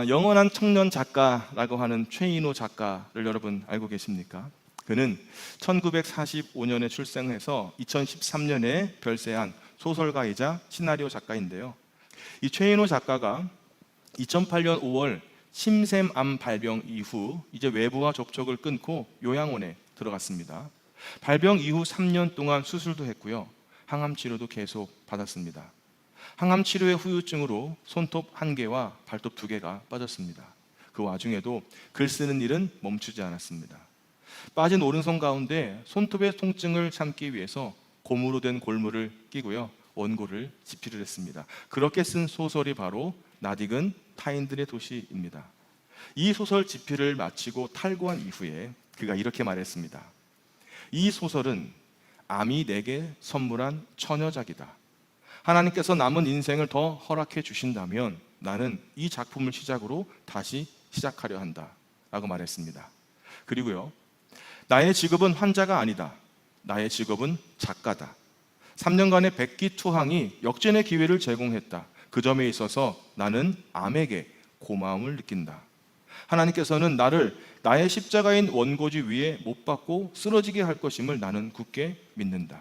영원한 청년 작가라고 하는 최인호 작가를 여러분 알고 계십니까? 그는 1945년에 출생해서 2013년에 별세한 소설가이자 시나리오 작가인데요. 이 최인호 작가가 2008년 5월 침샘암 발병 이후 이제 외부와 접촉을 끊고 요양원에 들어갔습니다. 발병 이후 3년 동안 수술도 했고요. 항암 치료도 계속 받았습니다. 항암 치료의 후유증으로 손톱 1개와 발톱 2개가 빠졌습니다. 그 와중에도 글 쓰는 일은 멈추지 않았습니다. 빠진 오른손 가운데 손톱의 통증을 참기 위해서 고무로 된 골무를 끼고요. 원고를 집필을 했습니다. 그렇게 쓴 소설이 바로 낯익은 타인들의 도시입니다. 이 소설 집필을 마치고 탈고한 이후에 그가 이렇게 말했습니다. 이 소설은 암이 내게 선물한 처녀작이다. 하나님께서 남은 인생을 더 허락해 주신다면 나는 이 작품을 시작으로 다시 시작하려 한다 라고 말했습니다. 그리고요, 나의 직업은 환자가 아니다. 나의 직업은 작가다. 3년간의 백기투항이 역전의 기회를 제공했다. 그 점에 있어서 나는 암에게 고마움을 느낀다. 하나님께서는 나를 나의 십자가인 원고지 위에 못 박고 쓰러지게 할 것임을 나는 굳게 믿는다.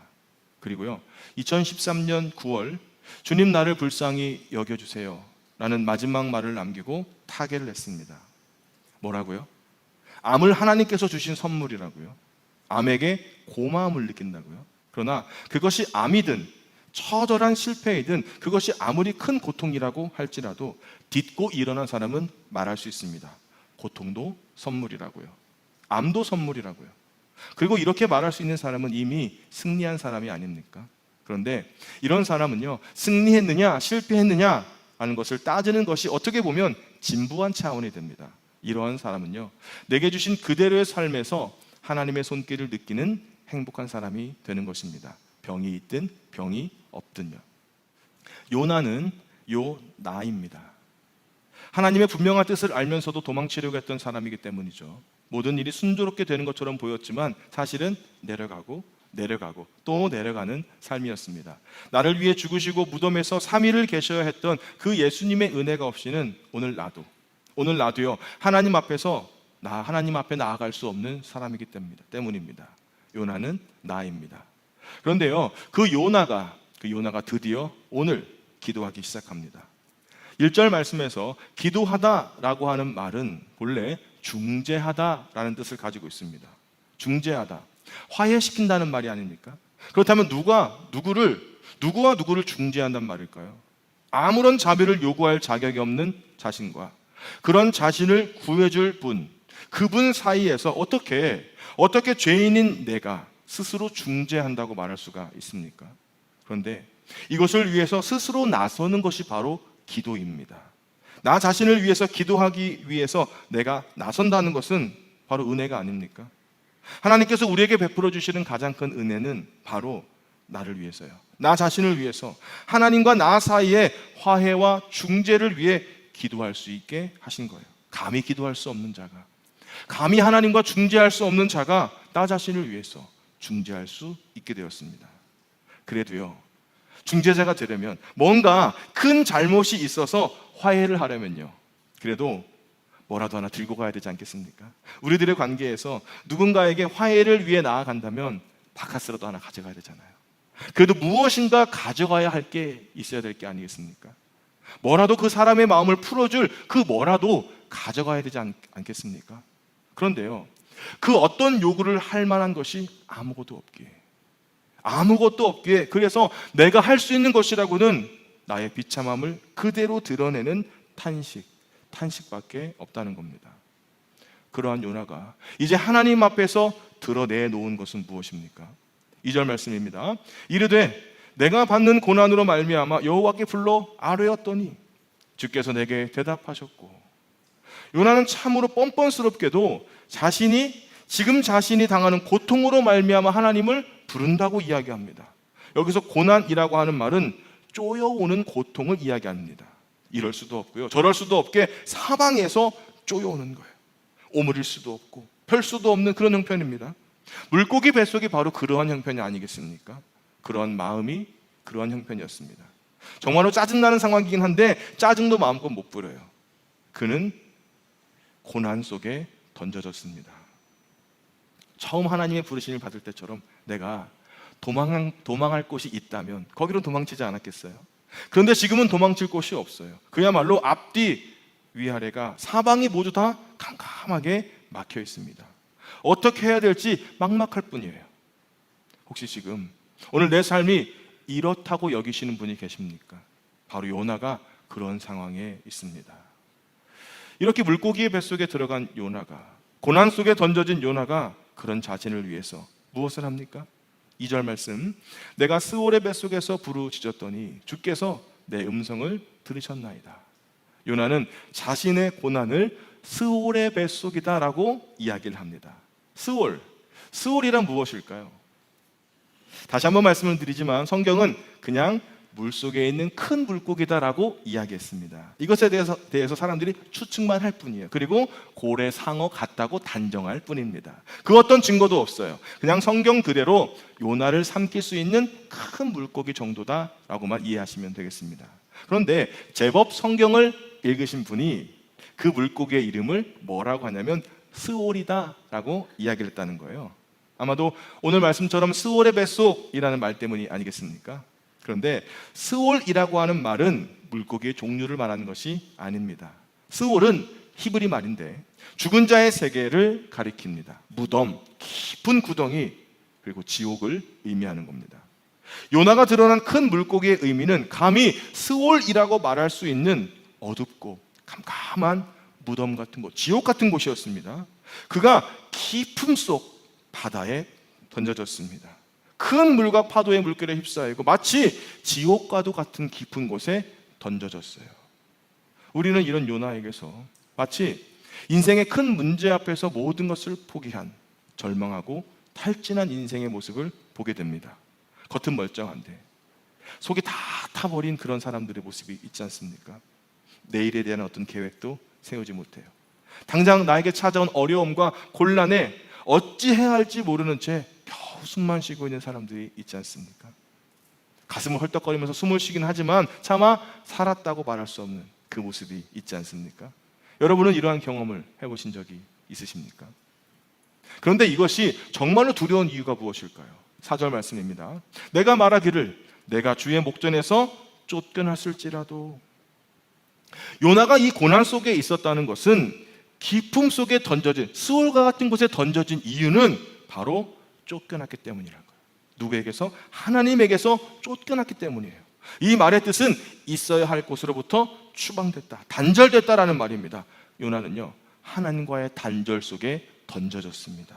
그리고요, 2013년 9월 주님 나를 불쌍히 여겨주세요 라는 마지막 말을 남기고 타계를 했습니다. 뭐라고요? 암을 하나님께서 주신 선물이라고요. 암에게 고마움을 느낀다고요. 그러나 그것이 암이든 처절한 실패이든 그것이 아무리 큰 고통이라고 할지라도 딛고 일어난 사람은 말할 수 있습니다. 고통도 선물이라고요. 암도 선물이라고요. 그리고 이렇게 말할 수 있는 사람은 이미 승리한 사람이 아닙니까? 그런데 이런 사람은요, 승리했느냐 실패했느냐 하는 것을 따지는 것이 어떻게 보면 진부한 차원이 됩니다. 이러한 사람은요, 내게 주신 그대로의 삶에서 하나님의 손길을 느끼는 행복한 사람이 되는 것입니다. 병이 있든 병이 없든요. 요나는 요나입니다. 하나님의 분명한 뜻을 알면서도 도망치려고 했던 사람이기 때문이죠. 모든 일이 순조롭게 되는 것처럼 보였지만 사실은 내려가고 또 내려가는 삶이었습니다. 나를 위해 죽으시고 무덤에서 3일을 계셔야 했던 그 예수님의 은혜가 없이는 오늘 나도요, 하나님 앞에 나아갈 수 없는 사람이기 때문입니다. 요나는 나입니다. 그런데요, 그 요나가 드디어 오늘 기도하기 시작합니다. 1절 말씀에서 기도하다라고 하는 말은 본래 중재하다라는 뜻을 가지고 있습니다. 중재하다, 화해시킨다는 말이 아닙니까? 그렇다면 누구와 누구를 중재한다는 말일까요? 아무런 자비를 요구할 자격이 없는 자신과 그런 자신을 구해줄 그분 사이에서 어떻게 죄인인 내가 스스로 중재한다고 말할 수가 있습니까? 그런데 이것을 위해서 스스로 나서는 것이 바로 기도입니다. 나 자신을 위해서 기도하기 위해서 내가 나선다는 것은 바로 은혜가 아닙니까? 하나님께서 우리에게 베풀어 주시는 가장 큰 은혜는 바로 나를 위해서요, 나 자신을 위해서 하나님과 나 사이의 화해와 중재를 위해 기도할 수 있게 하신 거예요. 감히 기도할 수 없는 자가, 감히 하나님과 중재할 수 없는 자가 나 자신을 위해서 중재할 수 있게 되었습니다. 그래도요, 중재자가 되려면 뭔가 큰 잘못이 있어서 화해를 하려면요, 그래도 뭐라도 하나 들고 가야 되지 않겠습니까? 우리들의 관계에서 누군가에게 화해를 위해 나아간다면 바카스라도 하나 가져가야 되잖아요. 그래도 무엇인가 가져가야 할 게 있어야 될 게 아니겠습니까? 뭐라도 그 사람의 마음을 풀어줄 그 뭐라도 가져가야 되지 않겠습니까? 그런데요, 그 어떤 요구를 할 만한 것이 아무것도 없기에 그래서 내가 할 수 있는 것이라고는 나의 비참함을 그대로 드러내는 탄식밖에 없다는 겁니다. 그러한 요나가 이제 하나님 앞에서 드러내놓은 것은 무엇입니까? 2절 말씀입니다. 이르되 내가 받는 고난으로 말미암아 여호와께 불러 아뢰었더니 주께서 내게 대답하셨고. 요나는 참으로 뻔뻔스럽게도 자신이 당하는 고통으로 말미암아 하나님을 부른다고 이야기합니다. 여기서 고난이라고 하는 말은 쪼여오는 고통을 이야기합니다. 이럴 수도 없고요, 저럴 수도 없게 사방에서 쪼여오는 거예요. 오므릴 수도 없고 펼 수도 없는 그런 형편입니다. 물고기 뱃속이 바로 그러한 형편이 아니겠습니까? 그러한 마음이 그러한 형편이었습니다. 정말로 짜증나는 상황이긴 한데 짜증도 마음껏 못 부려요. 그는 고난 속에 던져졌습니다. 처음 하나님의 부르심을 받을 때처럼 내가 도망할 곳이 있다면 거기로 도망치지 않았겠어요? 그런데 지금은 도망칠 곳이 없어요. 그야말로 앞뒤 위아래가 사방이 모두 다 캄캄하게 막혀 있습니다. 어떻게 해야 될지 막막할 뿐이에요. 혹시 지금 오늘 내 삶이 이렇다고 여기시는 분이 계십니까? 바로 요나가 그런 상황에 있습니다. 이렇게 물고기의 뱃속에 들어간 요나가, 고난 속에 던져진 요나가 그런 자신을 위해서 무엇을 합니까? 2절 말씀, 내가 스올의 뱃속에서 부르짖었더니 주께서 내 음성을 들으셨나이다. 요나는 자신의 고난을 스올의 뱃속이다 라고 이야기를 합니다. 스올이란 무엇일까요? 다시 한번 말씀을 드리지만 성경은 그냥 물속에 있는 큰 물고기다라고 이야기했습니다. 이것에 대해서 사람들이 추측만 할 뿐이에요. 그리고 고래, 상어 같다고 단정할 뿐입니다. 그 어떤 증거도 없어요. 그냥 성경 그대로 요나를 삼킬 수 있는 큰 물고기 정도다라고만 이해하시면 되겠습니다. 그런데 제법 성경을 읽으신 분이 그 물고기의 이름을 뭐라고 하냐면 스올이다라고 이야기를 했다는 거예요. 아마도 오늘 말씀처럼 스올의 뱃속이라는 말 때문이 아니겠습니까? 그런데 스올이라고 하는 말은 물고기의 종류를 말하는 것이 아닙니다. 스올은 히브리 말인데 죽은 자의 세계를 가리킵니다. 무덤, 깊은 구덩이, 그리고 지옥을 의미하는 겁니다. 요나가 드러난 큰 물고기의 의미는 감히 스올이라고 말할 수 있는 어둡고 캄캄한 무덤 같은 곳, 지옥 같은 곳이었습니다. 그가 깊음 속 바다에 던져졌습니다. 큰 물과 파도의 물결에 휩싸이고 마치 지옥과도 같은 깊은 곳에 던져졌어요. 우리는 이런 요나에게서 마치 인생의 큰 문제 앞에서 모든 것을 포기한, 절망하고 탈진한 인생의 모습을 보게 됩니다. 겉은 멀쩡한데 속이 다 타버린 그런 사람들의 모습이 있지 않습니까? 내일에 대한 어떤 계획도 세우지 못해요. 당장 나에게 찾아온 어려움과 곤란에 어찌해야 할지 모르는 채 겨우 숨만 쉬고 있는 사람들이 있지 않습니까? 가슴을 헐떡거리면서 숨을 쉬긴 하지만 차마 살았다고 말할 수 없는 그 모습이 있지 않습니까? 여러분은 이러한 경험을 해보신 적이 있으십니까? 그런데 이것이 정말로 두려운 이유가 무엇일까요? 4절 말씀입니다. 내가 말하기를 내가 주의 목전에서 쫓겨났을지라도. 요나가 이 고난 속에 있었다는 것은 깊음 속에 던져진, 스올과 같은 곳에 던져진 이유는 바로 쫓겨났기 때문이라는 거예요. 누구에게서? 하나님에게서 쫓겨났기 때문이에요. 이 말의 뜻은 있어야 할 곳으로부터 추방됐다, 단절됐다라는 말입니다. 요나는요, 하나님과의 단절 속에 던져졌습니다.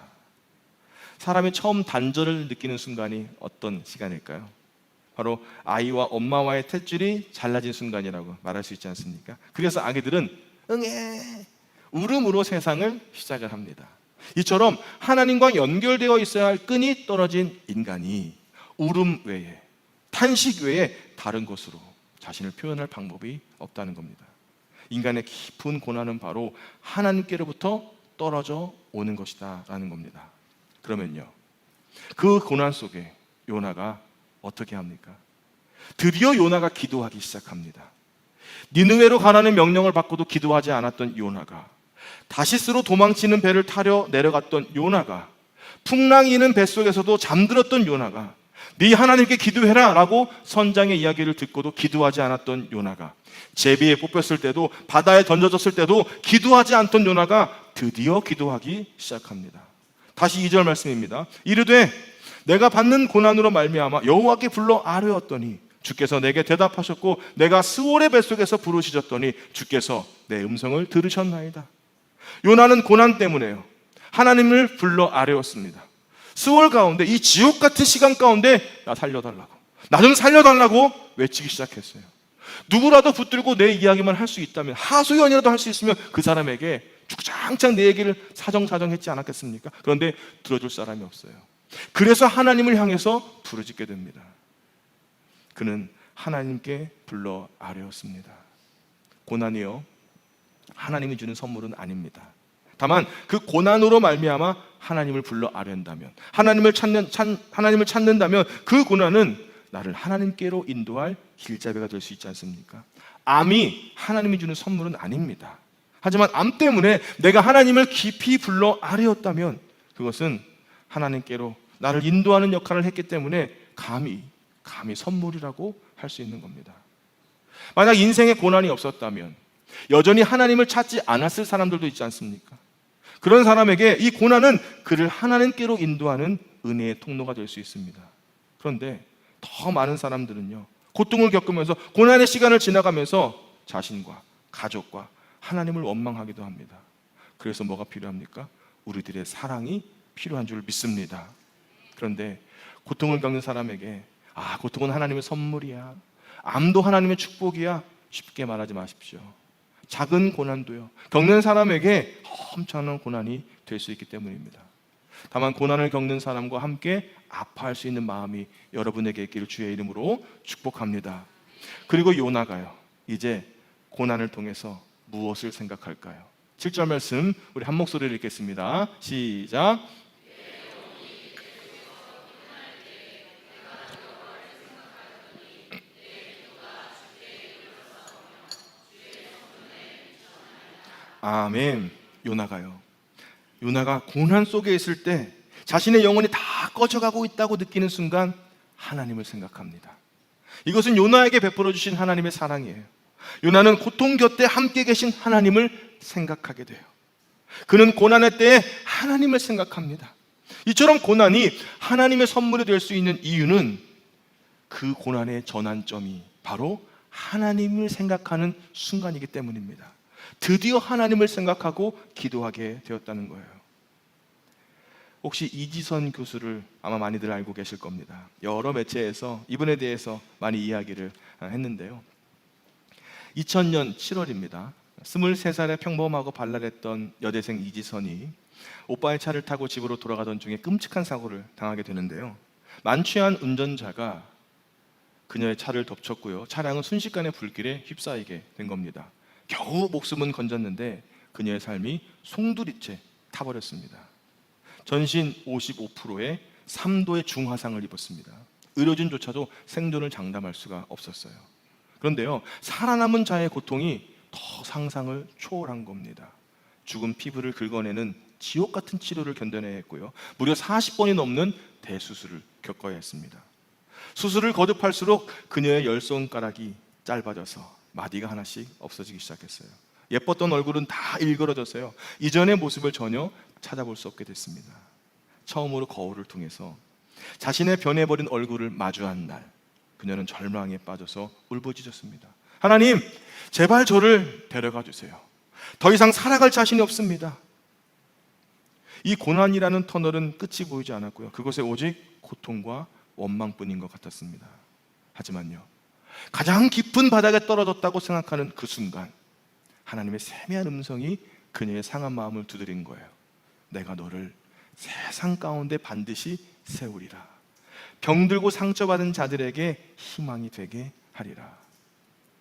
사람이 처음 단절을 느끼는 순간이 어떤 시간일까요? 바로 아이와 엄마와의 탯줄이 잘라진 순간이라고 말할 수 있지 않습니까? 그래서 아기들은 응애 울음으로 세상을 시작을 합니다. 이처럼 하나님과 연결되어 있어야 할 끈이 떨어진 인간이 울음 외에, 탄식 외에 다른 것으로 자신을 표현할 방법이 없다는 겁니다. 인간의 깊은 고난은 바로 하나님께로부터 떨어져 오는 것이다 라는 겁니다. 그러면요, 그 고난 속에 요나가 어떻게 합니까? 드디어 요나가 기도하기 시작합니다. 니느웨로 가라는 명령을 받고도 기도하지 않았던 요나가, 다시스로 도망치는 배를 타려 내려갔던 요나가, 풍랑이 있는 뱃속에서도 잠들었던 요나가, 네 하나님께 기도해라 라고 선장의 이야기를 듣고도 기도하지 않았던 요나가, 제비에 뽑혔을 때도, 바다에 던져졌을 때도 기도하지 않던 요나가 드디어 기도하기 시작합니다. 다시 2절 말씀입니다. 이르되 내가 받는 고난으로 말미암아 여호와께 불러 아뢰었더니 주께서 내게 대답하셨고 내가 스올의 뱃속에서 부르짖었더니 주께서 내 음성을 들으셨나이다. 요나는 고난 때문에요, 하나님을 불러 아뢰었습니다. 스올 가운데, 이 지옥 같은 시간 가운데 나 살려달라고, 나 좀 살려달라고 외치기 시작했어요. 누구라도 붙들고 내 이야기만 할 수 있다면, 하소연이라도 할 수 있으면 그 사람에게 주구장창 내 얘기를 사정사정했지 않았겠습니까? 그런데 들어줄 사람이 없어요. 그래서 하나님을 향해서 부르짖게 됩니다. 그는 하나님께 불러 아뢰었습니다. 고난이요, 하나님이 주는 선물은 아닙니다. 다만 그 고난으로 말미암아 하나님을 불러 아뢰는다면, 하나님을 찾는다면 그 고난은 나를 하나님께로 인도할 길잡이가 될 수 있지 않습니까? 암이 하나님이 주는 선물은 아닙니다. 하지만 암 때문에 내가 하나님을 깊이 불러 아뢰었다면 그것은 하나님께로 나를 인도하는 역할을 했기 때문에 감히 선물이라고 할 수 있는 겁니다. 만약 인생에 고난이 없었다면 여전히 하나님을 찾지 않았을 사람들도 있지 않습니까? 그런 사람에게 이 고난은 그를 하나님께로 인도하는 은혜의 통로가 될 수 있습니다. 그런데 더 많은 사람들은요, 고통을 겪으면서 고난의 시간을 지나가면서 자신과 가족과 하나님을 원망하기도 합니다. 그래서 뭐가 필요합니까? 우리들의 사랑이 필요한 줄 믿습니다. 그런데 고통을 겪는 사람에게 고통은 하나님의 선물이야, 암도 하나님의 축복이야, 쉽게 말하지 마십시오. 작은 고난도요, 겪는 사람에게 엄청난 고난이 될 수 있기 때문입니다. 다만 고난을 겪는 사람과 함께 아파할 수 있는 마음이 여러분에게 있기를 주의 이름으로 축복합니다. 그리고 요나가요, 이제 고난을 통해서 무엇을 생각할까요? 7절 말씀 우리 한 목소리를 읽겠습니다. 시작. 아멘. 요나가 고난 속에 있을 때 자신의 영혼이 다 꺼져가고 있다고 느끼는 순간 하나님을 생각합니다. 이것은 요나에게 베풀어 주신 하나님의 사랑이에요. 요나는 고통 곁에 함께 계신 하나님을 생각하게 돼요. 그는 고난의 때에 하나님을 생각합니다. 이처럼 고난이 하나님의 선물이 될 수 있는 이유는 그 고난의 전환점이 바로 하나님을 생각하는 순간이기 때문입니다. 드디어 하나님을 생각하고 기도하게 되었다는 거예요. 혹시 이지선 교수를 아마 많이들 알고 계실 겁니다. 여러 매체에서 이분에 대해서 많이 이야기를 했는데요. 2000년 7월입니다. 23살의 평범하고 발랄했던 여대생 이지선이 오빠의 차를 타고 집으로 돌아가던 중에 끔찍한 사고를 당하게 되는데요. 만취한 운전자가 그녀의 차를 덮쳤고요. 차량은 순식간에 불길에 휩싸이게 된 겁니다. 겨우 목숨은 건졌는데 그녀의 삶이 송두리째 타버렸습니다. 전신 55%의 3도의 중화상을 입었습니다. 의료진조차도 생존을 장담할 수가 없었어요. 그런데요, 살아남은 자의 고통이 더 상상을 초월한 겁니다. 죽은 피부를 긁어내는 지옥 같은 치료를 견뎌내야 했고요. 무려 40번이 넘는 대수술을 겪어야 했습니다. 수술을 거듭할수록 그녀의 열 손가락이 짧아져서 마디가 하나씩 없어지기 시작했어요. 예뻤던 얼굴은 다 일그러져서요, 이전의 모습을 전혀 찾아볼 수 없게 됐습니다. 처음으로 거울을 통해서 자신의 변해버린 얼굴을 마주한 날, 그녀는 절망에 빠져서 울부짖었습니다. 하나님, 제발 저를 데려가 주세요. 더 이상 살아갈 자신이 없습니다. 이 고난이라는 터널은 끝이 보이지 않았고요. 그것에 오직 고통과 원망뿐인 것 같았습니다. 하지만요, 가장 깊은 바닥에 떨어졌다고 생각하는 그 순간 하나님의 세미한 음성이 그녀의 상한 마음을 두드린 거예요. 내가 너를 세상 가운데 반드시 세우리라. 병들고 상처받은 자들에게 희망이 되게 하리라.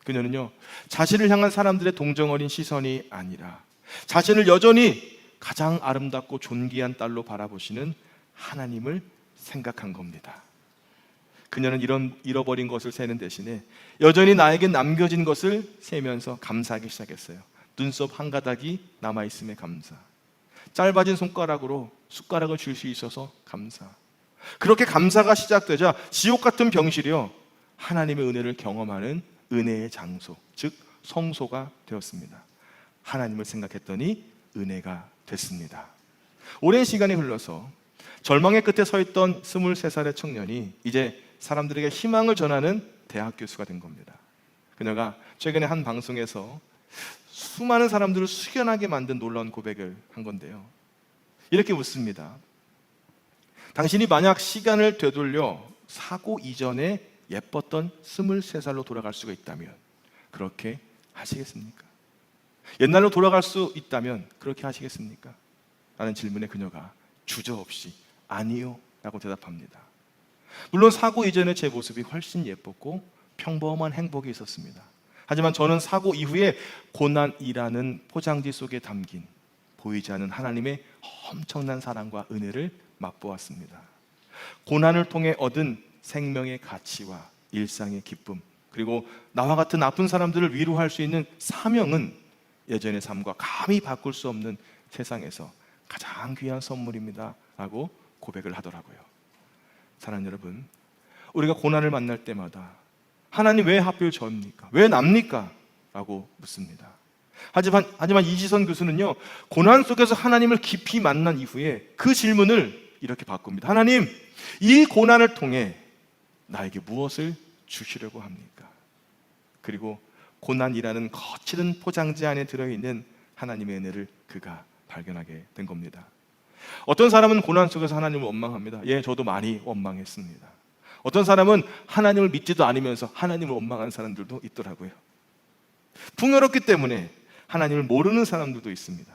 그녀는요, 자신을 향한 사람들의 동정어린 시선이 아니라 자신을 여전히 가장 아름답고 존귀한 딸로 바라보시는 하나님을 생각한 겁니다. 그녀는 이런 잃어버린 것을 세는 대신에 여전히 나에게 남겨진 것을 세면서 감사하기 시작했어요. 눈썹 한 가닥이 남아있음에 감사, 짧아진 손가락으로 숟가락을 쥘 수 있어서 감사. 그렇게 감사가 시작되자 지옥 같은 병실이요, 하나님의 은혜를 경험하는 은혜의 장소, 즉 성소가 되었습니다. 하나님을 생각했더니 은혜가 됐습니다. 오랜 시간이 흘러서 절망의 끝에 서 있던 23살의 청년이 이제 사람들에게 희망을 전하는 대학 교수가 된 겁니다. 그녀가 최근에 한 방송에서 수많은 사람들을 숙연하게 만든 놀라운 고백을 한 건데요, 이렇게 묻습니다. 당신이 만약 시간을 되돌려 사고 이전에 예뻤던 23살로 돌아갈 수가 있다면 그렇게 하시겠습니까? 옛날로 돌아갈 수 있다면 그렇게 하시겠습니까? 라는 질문에 그녀가 주저없이 아니요 라고 대답합니다. 물론 사고 이전에 제 모습이 훨씬 예뻤고 평범한 행복이 있었습니다. 하지만 저는 사고 이후에 고난이라는 포장지 속에 담긴 보이지 않는 하나님의 엄청난 사랑과 은혜를 맛보았습니다. 고난을 통해 얻은 생명의 가치와 일상의 기쁨, 그리고 나와 같은 아픈 사람들을 위로할 수 있는 사명은 예전의 삶과 감히 바꿀 수 없는 세상에서 가장 귀한 선물입니다 라고 고백을 하더라고요. 사랑하는 여러분, 우리가 고난을 만날 때마다 하나님 왜 하필 저입니까? 왜 납니까? 라고 묻습니다. 하지만 이지선 교수는요, 고난 속에서 하나님을 깊이 만난 이후에 그 질문을 이렇게 바꿉니다. 하나님, 이 고난을 통해 나에게 무엇을 주시려고 합니까? 그리고 고난이라는 거칠은 포장지 안에 들어있는 하나님의 은혜를 그가 발견하게 된 겁니다. 어떤 사람은 고난 속에서 하나님을 원망합니다. 예, 저도 많이 원망했습니다. 어떤 사람은 하나님을 믿지도 않으면서 하나님을 원망하는 사람들도 있더라고요. 풍요롭기 때문에 하나님을 모르는 사람들도 있습니다.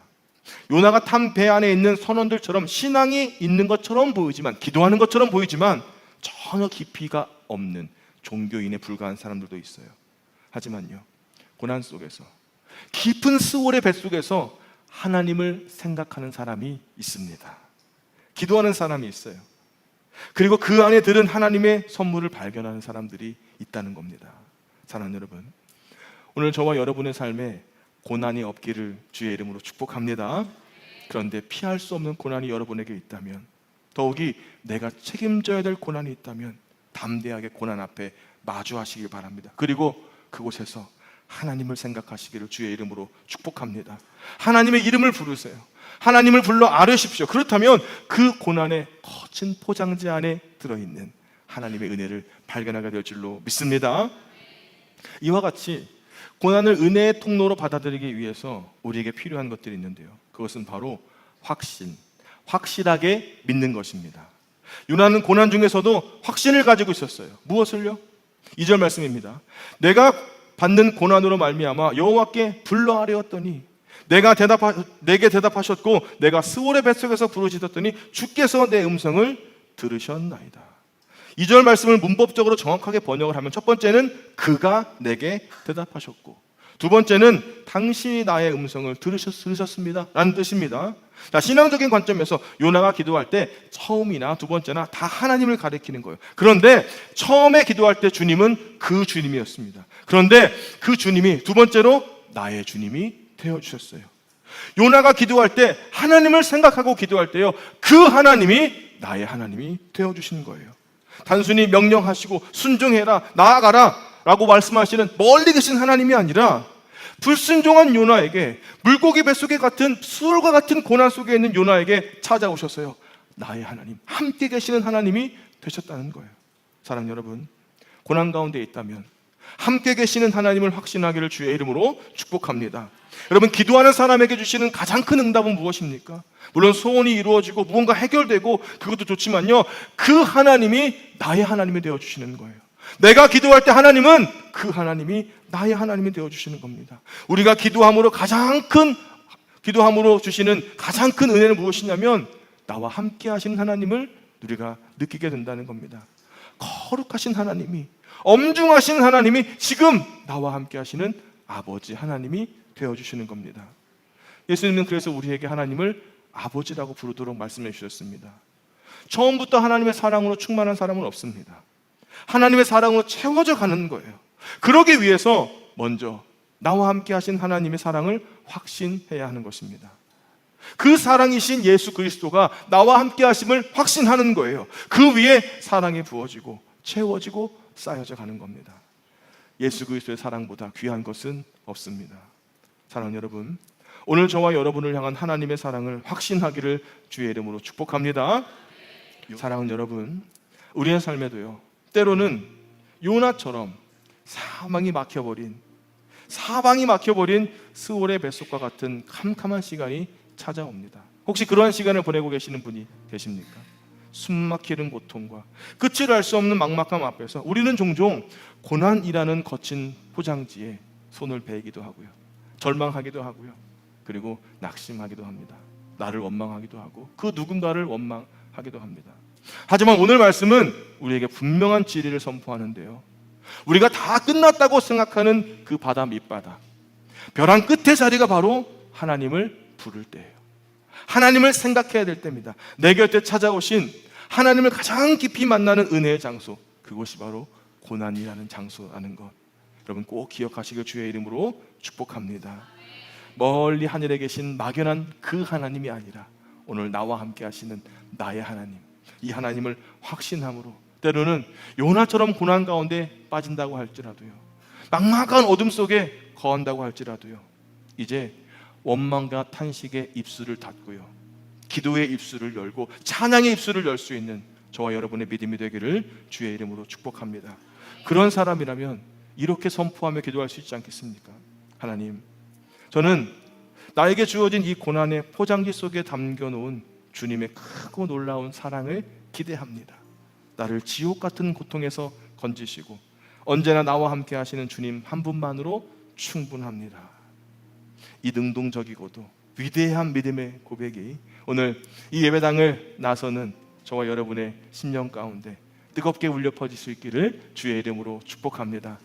요나가 탄 배 안에 있는 선원들처럼 신앙이 있는 것처럼 보이지만, 기도하는 것처럼 보이지만 전혀 깊이가 없는 종교인에 불과한 사람들도 있어요. 하지만요, 고난 속에서, 깊은 스올의 뱃속에서 하나님을 생각하는 사람이 있습니다. 기도하는 사람이 있어요. 그리고 그 안에 들은 하나님의 선물을 발견하는 사람들이 있다는 겁니다. 사랑하는 여러분, 오늘 저와 여러분의 삶에 고난이 없기를 주의 이름으로 축복합니다. 그런데 피할 수 없는 고난이 여러분에게 있다면, 더욱이 내가 책임져야 될 고난이 있다면 담대하게 고난 앞에 마주하시길 바랍니다. 그리고 그곳에서 하나님을 생각하시기를 주의 이름으로 축복합니다. 하나님의 이름을 부르세요. 하나님을 불러 아뢰십시오. 그렇다면 그 고난의 거친 포장지 안에 들어있는 하나님의 은혜를 발견하게 될 줄로 믿습니다. 이와 같이 고난을 은혜의 통로로 받아들이기 위해서 우리에게 필요한 것들이 있는데요, 그것은 바로 확실하게 믿는 것입니다. 요나는 고난 중에서도 확신을 가지고 있었어요. 무엇을요? 2절 말씀입니다. 내가 받는 고난으로 말미암아 여호와께 불러 아뢰었더니 내게 대답하셨고 내가 스올의 뱃속에서 부르짖었더니 주께서 내 음성을 들으셨나이다. 2절 말씀을 문법적으로 정확하게 번역을 하면, 첫 번째는 그가 내게 대답하셨고, 두 번째는 당신이 나의 음성을 들으셨습니다 라는 뜻입니다. 자, 신앙적인 관점에서 요나가 기도할 때 처음이나 두 번째나 다 하나님을 가리키는 거예요. 그런데 처음에 기도할 때 주님은 그 주님이었습니다. 그런데 그 주님이 두 번째로 나의 주님이 되어주셨어요. 요나가 기도할 때 하나님을 생각하고 기도할 때요, 그 하나님이 나의 하나님이 되어주시는 거예요. 단순히 명령하시고 순종해라, 나아가라 라고 말씀하시는 멀리 계신 하나님이 아니라, 불순종한 요나에게, 물고기 뱃속에 같은 수울과 같은 고난 속에 있는 요나에게 찾아오셔서요, 나의 하나님, 함께 계시는 하나님이 되셨다는 거예요. 사랑하는 여러분, 고난 가운데 있다면 함께 계시는 하나님을 확신하기를 주의 이름으로 축복합니다. 여러분, 기도하는 사람에게 주시는 가장 큰 응답은 무엇입니까? 물론 소원이 이루어지고 무언가 해결되고 그것도 좋지만요, 그 하나님이 나의 하나님이 되어주시는 거예요. 내가 기도할 때 하나님은 그 하나님이 나의 하나님이 되어주시는 겁니다. 우리가 기도함으로 주시는 가장 큰 은혜는 무엇이냐면, 나와 함께 하시는 하나님을 우리가 느끼게 된다는 겁니다. 거룩하신 하나님이, 엄중하신 하나님이 지금 나와 함께 하시는 아버지 하나님이 되어주시는 겁니다. 예수님은 그래서 우리에게 하나님을 아버지라고 부르도록 말씀해 주셨습니다. 처음부터 하나님의 사랑으로 충만한 사람은 없습니다. 하나님의 사랑으로 채워져 가는 거예요. 그러기 위해서 먼저 나와 함께 하신 하나님의 사랑을 확신해야 하는 것입니다. 그 사랑이신 예수 그리스도가 나와 함께 하심을 확신하는 거예요. 그 위에 사랑이 부어지고 채워지고 쌓여져 가는 겁니다. 예수 그리스도의 사랑보다 귀한 것은 없습니다. 사랑하는 여러분, 오늘 저와 여러분을 향한 하나님의 사랑을 확신하기를 주의 이름으로 축복합니다. 사랑하는 여러분, 우리의 삶에도요, 때로는 요나처럼 사방이 막혀버린 스올의 뱃속과 같은 캄캄한 시간이 찾아옵니다. 혹시 그러한 시간을 보내고 계시는 분이 계십니까? 숨막히는 고통과 끝을 알 수 없는 막막함 앞에서 우리는 종종 고난이라는 거친 포장지에 손을 베기도 하고요, 절망하기도 하고요, 그리고 낙심하기도 합니다. 나를 원망하기도 하고 그 누군가를 원망하기도 합니다. 하지만 오늘 말씀은 우리에게 분명한 진리를 선포하는데요, 우리가 다 끝났다고 생각하는 그 바다 밑바닥, 벼랑 끝의 자리가 바로 하나님을 부를 때예요. 하나님을 생각해야 될 때입니다. 내 곁에 찾아오신 하나님을 가장 깊이 만나는 은혜의 장소, 그것이 바로 고난이라는 장소라는 것, 여러분 꼭 기억하시길 주의 이름으로 축복합니다. 멀리 하늘에 계신 막연한 그 하나님이 아니라 오늘 나와 함께 하시는 나의 하나님, 이 하나님을 확신함으로 때로는 요나처럼 고난 가운데 빠진다고 할지라도요, 막막한 어둠 속에 거한다고 할지라도요, 이제 원망과 탄식의 입술을 닫고요, 기도의 입술을 열고 찬양의 입술을 열 수 있는 저와 여러분의 믿음이 되기를 주의 이름으로 축복합니다. 그런 사람이라면 이렇게 선포하며 기도할 수 있지 않겠습니까? 하나님, 저는 나에게 주어진 이 고난의 포장지 속에 담겨놓은 주님의 크고 놀라운 사랑을 기대합니다. 나를 지옥 같은 고통에서 건지시고 언제나 나와 함께 하시는 주님 한 분만으로 충분합니다. 이 능동적이고도 위대한 믿음의 고백이 오늘 이 예배당을 나서는 저와 여러분의 심령 가운데 뜨겁게 울려 퍼질 수 있기를 주의 이름으로 축복합니다.